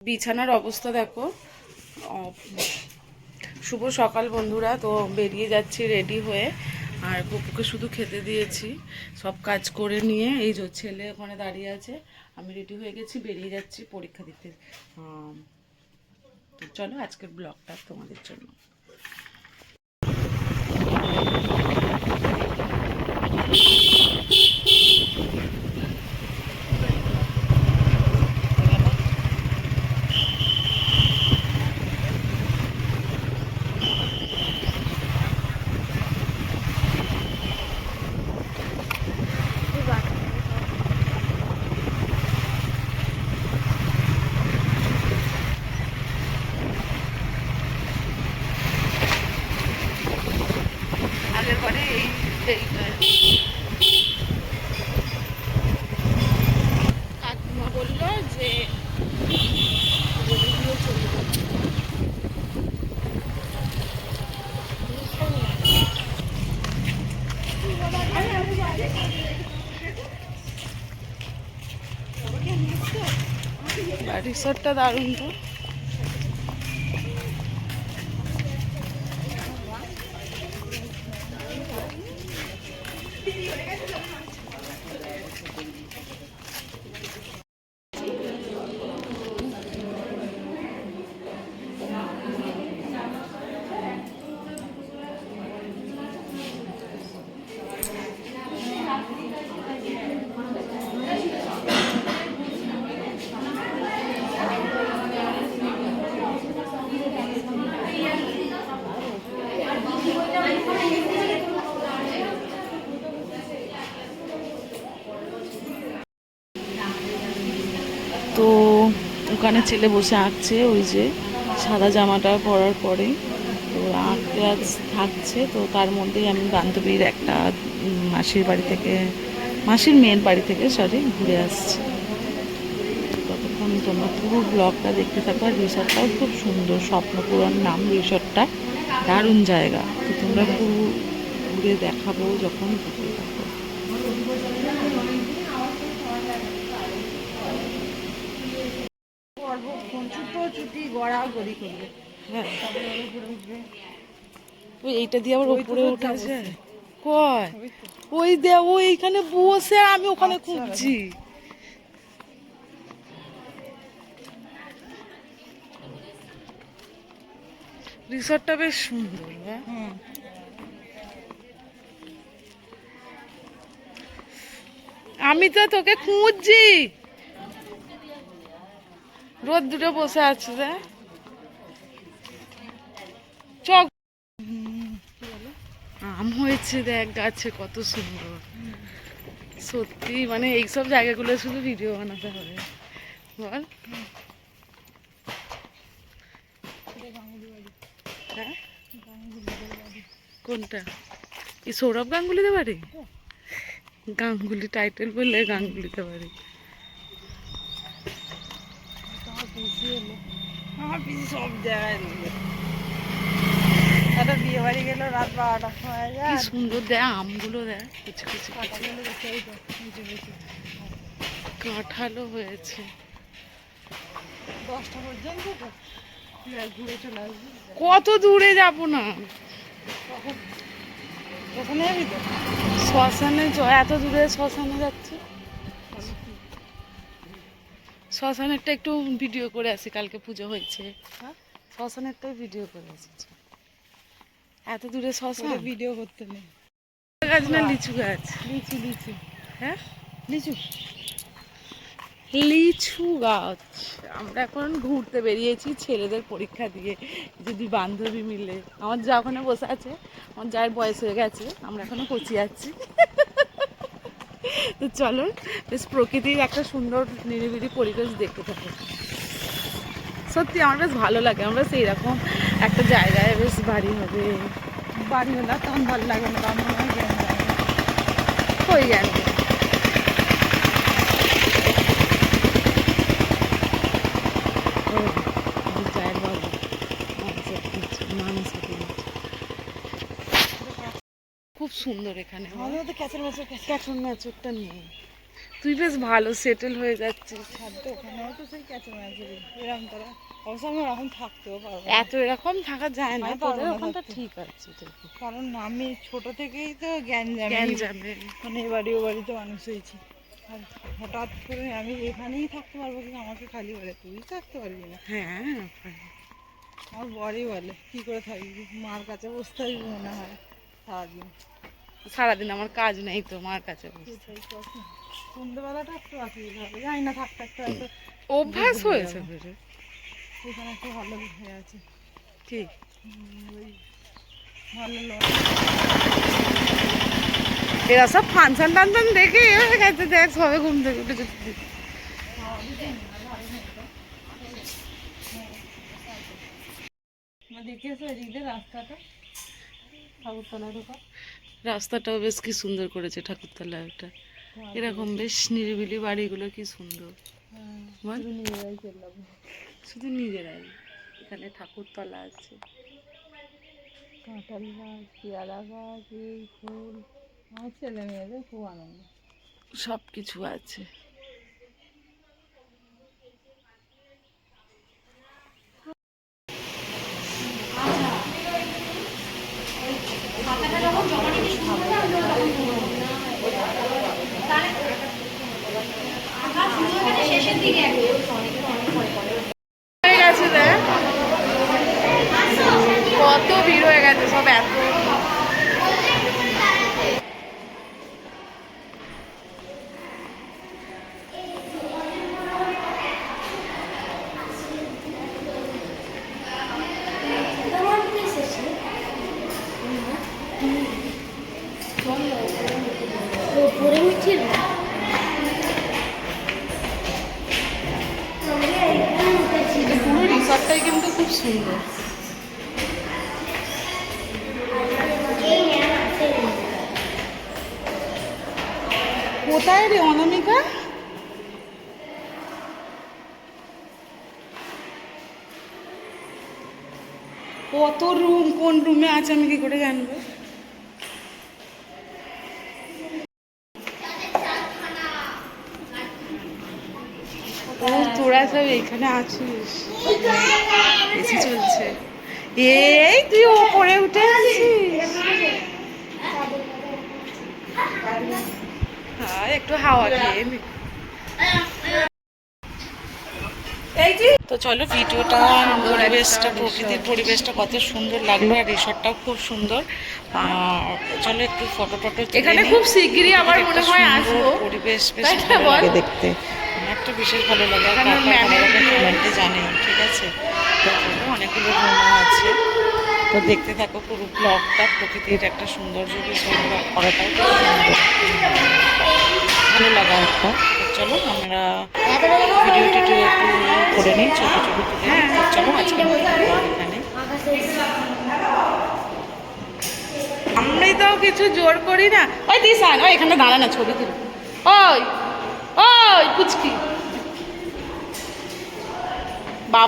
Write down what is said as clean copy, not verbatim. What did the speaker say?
বিছানার অবস্থা দেখো। শুভ সকাল বন্ধুরা। তো বেরিয়ে যাচ্ছি রেডি হয়ে, আর পপুকে শুধু খেতে দিয়েছি, সব কাজ করে নিয়ে এই যে ছেলে ওখানে দাঁড়িয়ে আছে, আমি রেডি হয়ে গেছি, বেরিয়ে যাচ্ছি পরীক্ষা দিতে। তো চলো আজকের ব্লগটা তোমাদের জন্য। আগের পরে কাকিমা বললো যে রিসর্টটা দারুণ তো। তো ওখানে ছেলে বসে আঁকছে, ওই যে সাদা জামাটা পরার পরে তো আঁকতে থাকছে। তো তার মধ্যেই আমি বান্ধবীর একটা মাসির বাড়ি থেকে, মাসির মেয়ের বাড়ি থেকে ঘুরে আসছি। ততক্ষণ তোমরা পুরো ব্লগটা দেখতে থাকো। আর রিসর্টটাও খুব সুন্দর, স্বপ্নপুরন নাম রিসর্টটা, দারুণ জায়গা। তো তোমরা পুরো ঘুরে দেখাবো যখন দেখতে থাকো। এইটা দিয়ে আবার উপরে উঠেছে কয়, ওই দে ওইখানে বসে, আমি ওখানে খুঁজছি। রিসর্টটা বেশ সুন্দর। হ্যাঁ, আমি তো তোকে খুঁজছি, রোদ দুটো বসে আছে রে। চক আম হয়েছে দেখ গাছে, কত সুন্দর সত্যি। মানে এইসব জায়গাগুলো শুধু ভিডিও বানাতে হবে বল। হ্যাঁ, কোনটা? এই সৌরভ গাঙ্গুলিতে বাড়ি? গাঙ্গুলি টাইটেল বললে গাঙ্গুলিতে বাড়ি। আমার পিসি সব জায়গায় একটা বিয়ে বাড়ি গেল রাত 12টার সময়। কি সুন্দর দেখ আমগুলো, দেখ কিছু কিছু কাঁঠালও হয়েছে। 10টা পর্যন্ত ঘুরে চলে আসবি। কত দূরে যাবো না, শ্মশানে এত দূরে শ্মশানে যাচ্ছে। শ্মশানেরটা একটু ভিডিও করে আসি, কালকে পুজো হয়েছে। শ্মশানেরটাই ভিডিও করে আসছি। এত দূরে শ্মশান ভিডিও করতে নেই। গাছ না লিচু গাছ? লিচু লিচু। হ্যাঁ, লিচু লিচু গাছ। আমরা এখন ঘুরতে বেরিয়েছি ছেলেদের পরীক্ষা দিয়ে, যদি বান্ধবী মিলে। আমার যা ওখানে বসে আছে, আমার যার বয়স হয়ে গেছে, আমরা এখনো কচি যাচ্ছি। তো চলো, বেশ প্রকৃতির একটা সুন্দর নিরিবিলি পরিবেশ দেখতে থাকো। সত্যি আমার বেশ ভালো লাগে। আমরা সেই রকম একটা জায়গায় বেশ বাড়ি হবে, বাড়ি হলে তখন ভালো লাগে না, তখন মনে হয় হয়ে গেল। খুব সুন্দর এখানে। ক্যাচর ম্যাচরটা নেই, তুই বেশ ভালো সেটেল হয়ে যাচ্ছিস। ছাড়তো ওখানেও তো সেই ক্যাচে ম্যাচে এরকম তারা অবশ্য আমি এখন থাকতেও পারবো না। এত এরকম থাকা যায় না, আমি পারবো তোদের না ওখানটা থাকতে। ঠিক আছে দেখো। কারণ আমি ছোট থেকেই তো গ্যাঞ্জামে গ্যাঞ্জামে মানে এ বাড়ি ও বাড়িতে মানুষ হয়েছি। আর হঠাৎ করে আমি এখানেই থাকতে পারবো কিনা আমাকে খালি বলে তুই থাকতে পারবি না। হ্যাঁ, আমার বরই বলে কী করে থাকবি, মার কাছে বসতে থাকবি মনে হয় সারাদিন। সারাদিন আমার কাজ নেই তো, মার কাছে বসে। সেটাই কথা। সন্ধ্যেবেলাটা একটু অসুবিধা হবে, জানি না থাকতে থাকতে হয়তো অভ্যাস হয়ে হয়েছে যাবে। বেড়ে। এখানে একটা ভালো হয়ে আছে, ঠিক। ওই ভালো লোক। এরা সব ফাংশন টানশন দেখে হয়ে গেছে, দেখ সবে ঘুম থেকে উঠে যদি দেখেছো এদিক দিয়ে রাস্তাটা ঠাকুরতলা ঢোকা? রাস্তাটাও বেশ কি সুন্দর করেছে ঠাকুরতলা একটা। এরকম বেশ নিরিবিলি বাড়িগুলো কি সুন্দর। বল? শুধু নিজেরাই চললাম। শুধু নিজেরাই। এখানে ঠাকুরতলা আছে, কাঁঠাল গাছ, পেয়ারা গাছ, এই ফুল, আমার ছেলে মেয়েদের খুব আনন্দ। সব কিছু আছে। হয়ে গেছে দেখ, কত ভিড় হয়ে গেছে সব এত। পুরো রিসর্টটাই কিন্তু খুব সুন্দর। কোথায় রে অনামিকা? কত রুম, কোন রুমে আছে আমি কি করে জানবো? ও তোরা সব এখানে আছিস, এসি চলছে। এই তুই ওপরে উঠে আছিস? হ্যাঁ, একটু হাওয়া খেয়ে নি। তো চলো ভিডিওটা, পরিবেশটা, প্রকৃতির পরিবেশটা কত সুন্দর লাগলো, আর রিসর্টটাও খুব সুন্দর। আর চলো একটু ফটো টটো এখানে খুব শিগগিরই আমার মনে হয় আসবো। পরিবেশ বেশ তাই না ভালো বল? লাগে দেখতে, আমার একটা বিশেষ ভালো লাগে। আর এখানে কার কার ভালো ম্যামের লাগে বিয়ে। কমেন্টে জানে, ঠিক আছে? তো চলো, অনেকগুলো রুমও আছে, তো দেখতে থাকো পুরো ব্লগটা। প্রকৃতির একটা সৌন্দর্য বেশ অনুভব করাটাও খুব সুন্দর, ভালো লাগা একটা। তো চলো আমরা ভিডিওটি একটু করে নিই, ছবি ছবি তুলে নিই। তো চলো আজকে এখানে আমি তো কিছু জোর করি না। ওই দিশান, ওই এখানে দাঁড়া না, ছবি তুলি। ওই ওই পুচকি।